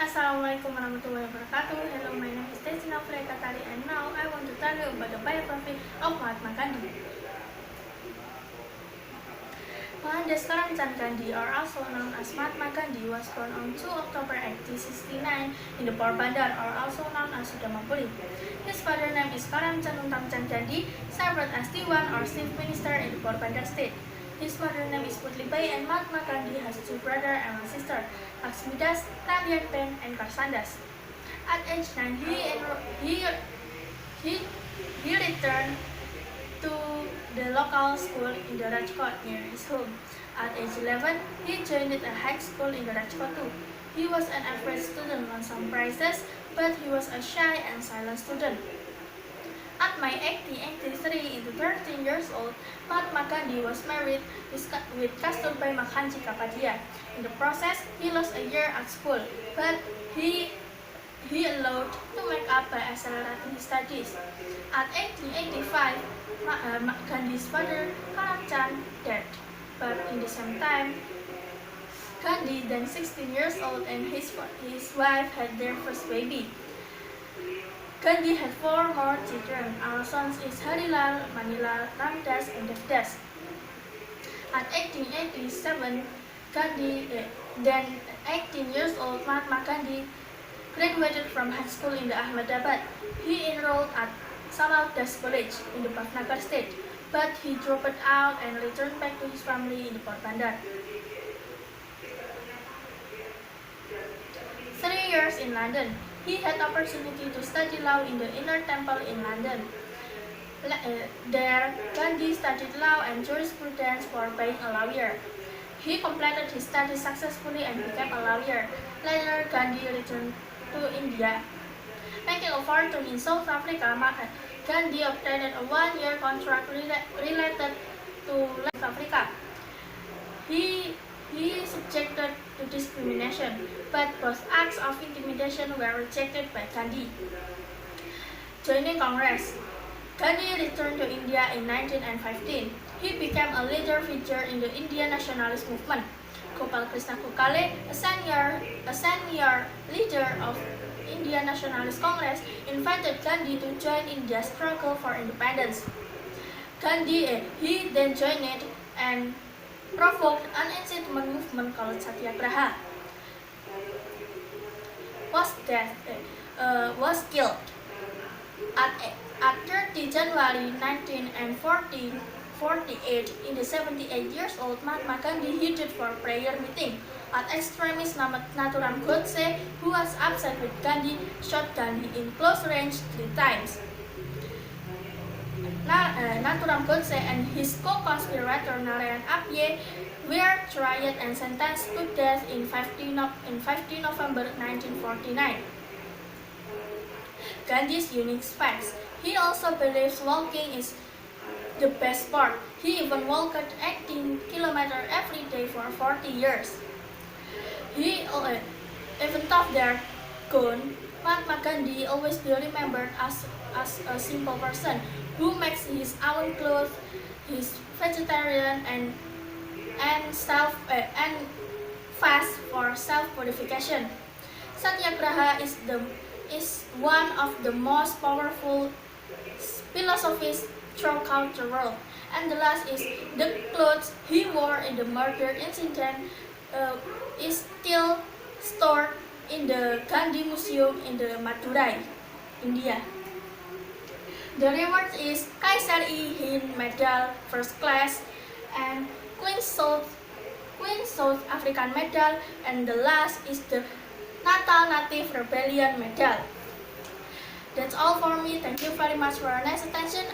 Assalamualaikum warahmatullahi wabarakatuh. Hello, my name is Desy, Novelia, Gatari, and now I want to tell you about the biography of Mahatma Gandhi. Mohandas Karamchand Gandhi, or also known as Mahatma Gandhi, was born on 2 October 1869 in the Porbandar, or also known as Sudamapuri. His father's name is Karamchand Untamchand Gandhi, served as Diwan or Chief Minister in the Porbandar state. His mother's name is Putlibai, and Mahatma Gandhi has two brothers and one sister, Laksmidas, Tandian and Karsandas. At age 9, he returned to the local school in the Rajkot near his home. At age 11, he joined a high school in the Rajkot too. He was an average student on some prizes, but he was a shy and silent student. At my 1883, into 13 years old, Mahatma Gandhi was married with Kasturbai Makhanji Kapadia. In the process, he lost a year at school, but he allowed to make up by accelerating his studies. At 1885, Gandhi's father, Karamchand, died. But in the same time, Gandhi, then 16 years old, and his wife had their first baby. Gandhi had 4 more children. Our sons is Harilal, Manilal, Ramdas, and Devdas. At 1887, then 18 years old, Mahatma Gandhi graduated from high school in the Ahmedabad. He enrolled at Samaudas College in the Bhavnagar state, but he dropped out and returned back to his family in the Porbandar. 3 years in London. He had opportunity to study law in the Inner Temple in London. There, Gandhi studied law and jurisprudence for being a lawyer. He completed his studies successfully and became a lawyer. Later, Gandhi returned to India. Making a fortune in South Africa, Gandhi obtained a 1-year contract related to South Africa. He subjected to discrimination, but both acts of intimidation were rejected by Gandhi. Joining Congress, Gandhi returned to India in 1915. He became a leader figure in the Indian nationalist movement. Gopal Krishna Gokhale, a senior leader of Indian Nationalist Congress, invited Gandhi to join India's struggle for independence. He then joined it and provoked an incitement movement called Satyagraha. Was killed. At 30 January 1948, in the 78 years old, Mahatma Gandhi headed for a prayer meeting. An extremist Nathuram Godse, who was upset with Gandhi, shot Gandhi in close range 3 times. Nathuram Godse and his co-conspirator Narayan Apye were tried and sentenced to death in 15 November 1949. Gandhi's unique facts. He also believes walking is the best sport. He even walked 18 kilometers every day for 40 years. Even though they're gone, Mahatma Gandhi always be remembered as a simple person who makes his own clothes, he's vegetarian and fast for self-purification. Satyagraha is one of the most powerful philosophies throughout the world. And the last is the clothes he wore in the murder incident is still stored in the Gandhi Museum in the Madurai, India. The reward is Kaisar-i-Hind Medal First Class and Queen South African Medal, and the last is the Natal Native Rebellion Medal. That's all for me. Thank you very much for your nice attention.